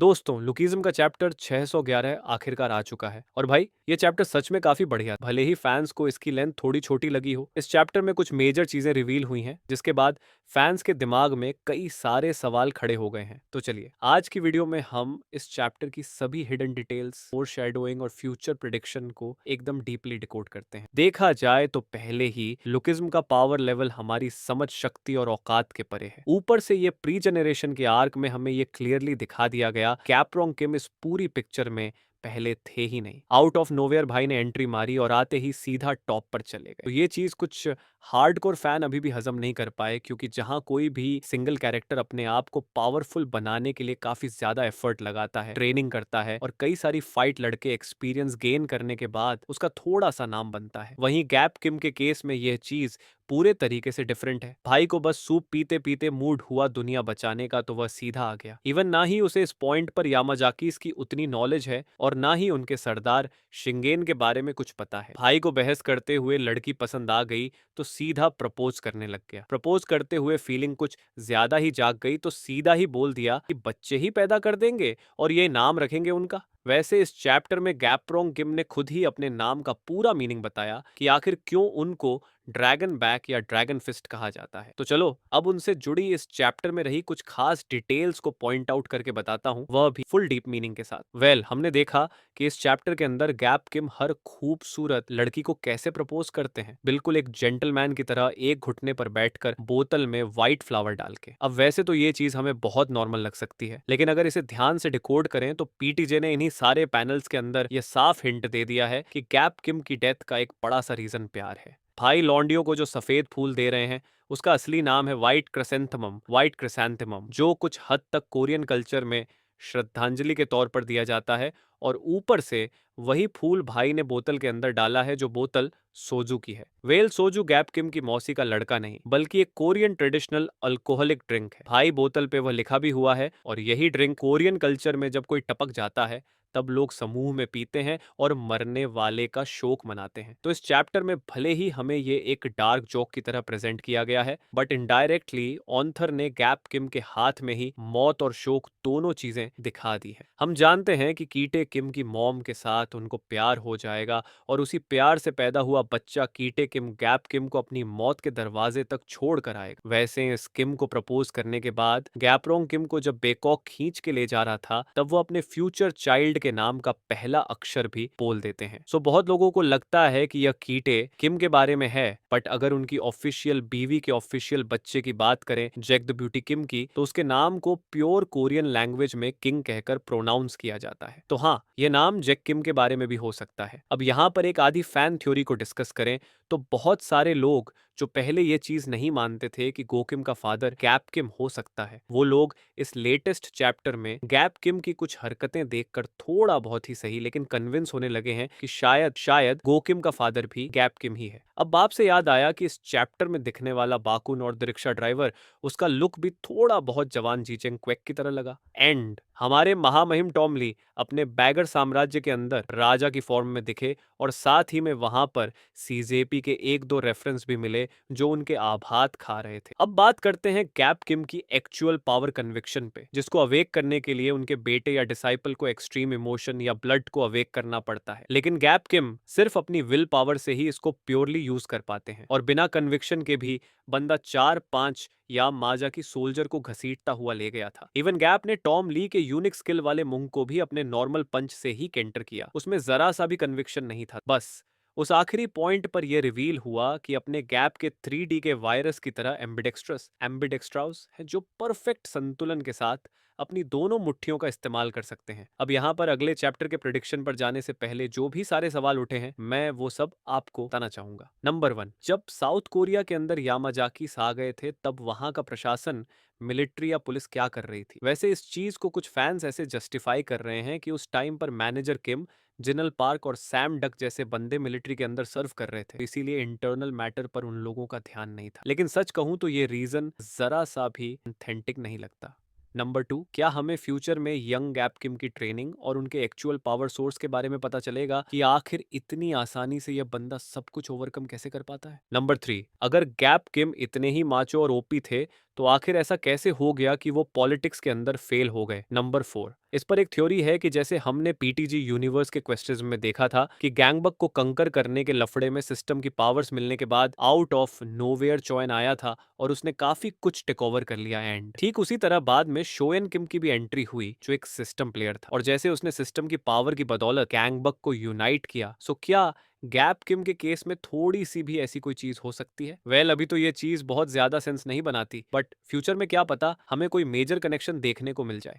दोस्तों, लुकीज़म का चैप्टर 611 आखिरकार आ चुका है और भाई ये चैप्टर सच में काफी बढ़िया है। भले ही फैंस को इसकी लेंथ थोड़ी छोटी लगी हो, इस चैप्टर में कुछ मेजर चीजें रिवील हुई हैं जिसके बाद फैंस के दिमाग में कई सारे सवाल खड़े हो गए हैं। तो चलिए आज की वीडियो में हम इस चैप्टर की सभी हिडन डिटेल्स, फोरशैडोइंग और फ्यूचर प्रिडिक्शन को एकदम डीपली डिकोड करते हैं। देखा जाए तो पहले ही लुकिज्म का पावर लेवल हमारी समझ शक्ति और औकात के परे है। ऊपर से ये प्री जनरेशन के आर्क में हमें ये क्लियरली दिखा दिया गया कैप्रोंग किम इस पूरी पिक्चर में पहले थे ही नहीं। आउट ऑफ नोवेयर भाई ने एंट्री मारी और आते ही सीधा टॉप पर चले गए। तो ये चीज कुछ हार्डकोर फैन अभी भी हजम नहीं कर पाए, क्योंकि जहां कोई भी सिंगल कैरेक्टर अपने आप को पावरफुल बनाने के लिए काफी ज्यादा एफर्ट लगाता है, ट्रेनिंग करता है और कई सारी फाइट लड़के एक्सपीरियंस गेन करने के बाद उसका थोड़ा सा नाम बनता है, वहीं गैप किम के केस में यह चीज पूरे तरीके से डिफरेंट है। भाई को बस सूप पीते पीते मूड हुआ दुनिया बचाने का, तो वह सीधा आ गया। इवन ना ही उसे इस पॉइंट पर यामाजाकीस की उतनी नॉलेज है और ना ही उनके सरदार शिंगेन के बारे में कुछ पता है। भाई को बहस करते हुए लड़की पसंद आ गई तो सीधा प्रपोज करने लग गया। प्रपोज करते हुए फीलिंग कुछ ज्यादा ही जाग गई तो सीधा ही बोल दिया कि बच्चे ही पैदा कर देंगे और ये नाम रखेंगे उनका। वैसे इस चैप्टर में गैप्रोंग किम ने खुद ही अपने नाम का पूरा मीनिंग बताया कि आखिर क्यों उनको ड्रैगन बैक या ड्रैगन फिस्ट कहा जाता है। तो चलो अब उनसे जुड़ी इस चैप्टर में रही कुछ खास डिटेल्स को पॉइंट आउट करके बताता हूँ, वह भी फुल डीप मीनिंग के साथ। हमने देखा कि इस चैप्टर के अंदर गैप किम हर खूबसूरत लड़की को कैसे प्रपोज करते हैं, बिल्कुल एक जेंटलमैन की तरह एक घुटने पर बैठकर बोतल में व्हाइट फ्लावर डाल के। अब वैसे तो ये चीज हमें बहुत नॉर्मल लग सकती है, लेकिन अगर इसे ध्यान से डिकोड करें तो पीटीजे ने इन्हीं सारे पैनल्स के अंदर यह साफ हिंट दे दिया है कि गैप किम की डेथ का एक बड़ा सा रीजन प्यार है। भाई लॉन्डियो को जो सफेद फूल दे रहे हैं उसका असली नाम है व्हाइट क्रिसैंथेमम, जो कुछ हद तक कोरियन कल्चर में श्रद्धांजलि के तौर पर दिया जाता है। और ऊपर से वही फूल भाई ने बोतल के अंदर डाला है, जो बोतल सोजू की है। वेल सोजू गैप किम की मौसी का लड़का नहीं, बल्कि एक कोरियन ट्रेडिशनल अल्कोहलिक ड्रिंक है। भाई बोतल पे वह लिखा भी हुआ है, और यही ड्रिंक कोरियन कल्चर में जब कोई टपक जाता है तब लोग समूह में पीते हैं और मरने वाले का शोक मनाते हैं। तो इस चैप्टर में भले ही हमें ये एक डार्क जोक की तरह प्रेजेंट किया गया है, बट इनडायरेक्टली ऑथर ने गैप किम के हाथ में ही मौत और शोक दोनों चीजें दिखा दी है। हम जानते हैं कि कीटे किम की मॉम के साथ उनको प्यार हो जाएगा और उसी प्यार से पैदा हुआ बच्चा कीटे किम गैप किम को अपनी मौत के दरवाजे तक छोड़ कर आएगा। वैसे इस किम को प्रपोज करने के बाद गैप्रोंग किम को जब बेकॉक खींच के ले जा रहा था, तब वो अपने फ्यूचर चाइल्ड के नाम का पहला अक्षर भी बोल देते हैं। सो बहुत लोगों को लगता है कि यह कीटे किम के बारे में है, बट अगर उनकी ऑफिशियल बीवी के ऑफिशियल बच्चे की बात करें, जैक द ब्यूटी किम की, तो उसके नाम को प्योर कोरियन लैंग्वेज में किंग कहकर प्रोनाउंस किया जाता है। तो हाँ, यह नाम जैक किम के बारे में भी हो सकता है। अब यहाँ पर एक आधी फैन थ्योरी को डिस्कस करें तो बहुत सारे लोग जो पहले ये चीज नहीं मानते थे कि गोकिम का फादर गैप किम हो सकता है, वो लोग इस लेटेस्ट चैप्टर में गैप किम की कुछ हरकतें देखकर थोड़ा बहुत ही सही लेकिन कन्विंस होने लगे हैं कि शायद शायद गोकिम का फादर भी गैप किम ही है। अब बाप से याद आया कि इस चैप्टर में दिखने वाला बाकुन और द रिक्शा ड्राइवर, उसका लुक भी थोड़ा बहुत जवान जीचेंग क्वेक की तरह लगा। एंड हमारे महामहिम टॉम ली अपने बैगर साम्राज्य के अंदर राजा की फॉर्म में दिखे, और साथ ही में वहां पर सीजेपी के एक दो रेफरेंस भी मिले जो उनके आभात खा रहे थे। अब बात करते हैं गैप किम की एक्चुअल पावर कन्विक्शन पे, जिसको अवेक करने के लिए उनके बेटे या डिसाइपल को एक्सट्रीम इमोशन या ब्लड को अवेक करना पड़ता है। लेकिन गैप किम सिर्फ अपनी विल पावर से ही इसको प्योरली यूज कर पाते हैं, और बिना कन्विक्शन के भी बंदा 4-5 या माजा की सोल्जर को घसीटता हुआ ले गया था। इवन गैप ने टॉम ली के यूनिक स्किल वाले मुंह को भी अपने नॉर्मल पंच से ही केंटर किया, उसमें जरा सा भी कन्विक्शन नहीं था। बस उस आखिरी पॉइंट पर यह रिवील हुआ कि अपने गैप के 3D के वायरस की तरह एम्बिडेक्स्ट्राउस है, जो परफेक्ट संतुलन के साथ अपनी दोनों मुट्ठियों का इस्तेमाल कर सकते हैं। अब यहाँ पर अगले चैप्टर के प्रेडिक्शन पर जाने से पहले जो भी सारे सवाल उठे हैं, मैं वो सब आपको बताना चाहूंगा। नंबर 1, जब साउथ कोरिया के अंदर यामाजाकी आ गए थे, तब वहां का प्रशासन, मिलिट्री या पुलिस क्या कर रही थी? वैसे इस चीज को कुछ फैंस ऐसे जस्टिफाई कर रहे हैं कि उस टाइम पर मैनेजर किम, जिनल पार्क और सैम डक जैसे बंदे मिलिट्री के अंदर सर्व कर रहे थे, इसीलिए इंटरनल मैटर पर उन लोगों का ध्यान नहीं था। लेकिन सच कहूं तो ये रीजन जरा सा भी ऑथेंटिक नहीं लगता। नंबर 2, क्या हमें फ्यूचर में यंग गैप किम की ट्रेनिंग और उनके एक्चुअल पावर सोर्स के बारे में पता चलेगा कि आखिर इतनी आसानी से यह बंदा सब कुछ ओवरकम कैसे कर पाता है? नंबर 3, अगर गैप किम इतने ही माचो और ओपी थे, तो आखिर ऐसा कैसे हो गया कि वो पॉलिटिक्स के अंदर फेल हो गए? नंबर 4, इस पर एक थ्योरी है कि जैसे हमने पीटीजी यूनिवर्स के क्वेश्चंस में देखा था कि गैंगबक को कंकर करने के लफड़े में सिस्टम की पावर्स मिलने के बाद आउट ऑफ नोवेयर चोयन आया था और उसने काफी कुछ टेक ओवर कर लिया। एंड ठीक उसी तरह बाद में शोयन किम की भी एंट्री हुई, जो एक सिस्टम प्लेयर था, और जैसे उसने सिस्टम की पावर की बदौलत गैंगबक को यूनाइट किया। सो क्या गैप किम के केस में थोड़ी सी भी ऐसी कोई चीज हो सकती है? अभी तो ये चीज बहुत ज्यादा सेंस नहीं बनाती, बट फ्यूचर में क्या पता हमें कोई मेजर कनेक्शन देखने को मिल जाए।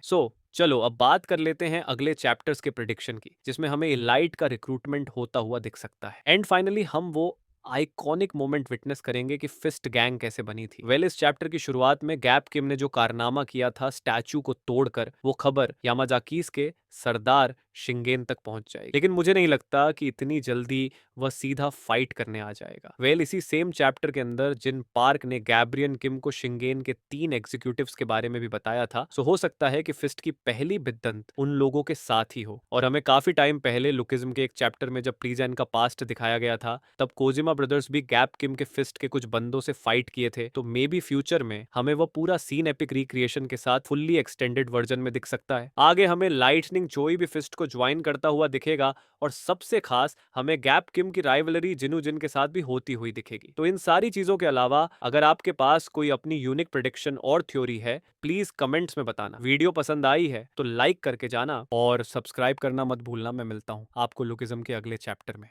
चलो अब बात कर लेते हैं अगले चैप्टर्स के प्रिडिक्शन की, जिसमें हमें इलाइट का रिक्रूटमेंट होता हुआ दिख सकता है। एंड फाइनली हम वो आइकॉनिक मोमेंट विटनेस करेंगे कि फिस्ट गैंग कैसे बनी थी। इस चैप्टर की शुरुआत में गैप किम ने जो कारनामा किया था स्टैचू को तोड़कर, वो खबर यामाजाकीस के सरदार शिंगेन तक पहुंच जाएगी, लेकिन मुझे नहीं लगता कि इतनी जल्दी वह सीधा फाइट करने आ जाएगा। इसी सेम चैप्टर के अंदर जिन पार्क ने गैब्रियन किम को शिंगेन के 3 एग्जीक्यूटिव्स के बारे में भी बताया था, सो हो सकता है कि फिस्ट की पहली बिद्दंत उन लोगों के साथ ही हो। और हमें काफी टाइम पहले लुकिज्म के एक चैप्टर में जब प्रीजैन का पास्ट दिखाया गया था, तब कोजिमा ब्रदर्स भी गैप किम के फिस्ट के कुछ बंदों से फाइट किए थे, तो मे बी फ्यूचर में हमें वो पूरा सीन एपिक रिक्रिएशन के साथ फुल्ली एक्सटेंडेड वर्जन में दिख सकता है। आगे हमें लाइटनिंग जोई भी फिस्ट को ज्वाइन करता हुआ दिखेगा, और सबसे खास हमें गैप किम की राइवलरी जिनु जिन के साथ भी होती हुई दिखेगी। तो इन सारी चीजों के अलावा अगर आपके पास कोई अपनी यूनिक प्रेडिक्शन और थ्योरी है, प्लीज कमेंट्स में बताना। वीडियो पसंद आई है तो लाइक करके जाना और सब्सक्राइब करना मत भूलना। मैं मिलता हूं आपको लुकिज्म के अगले चैप्टर में।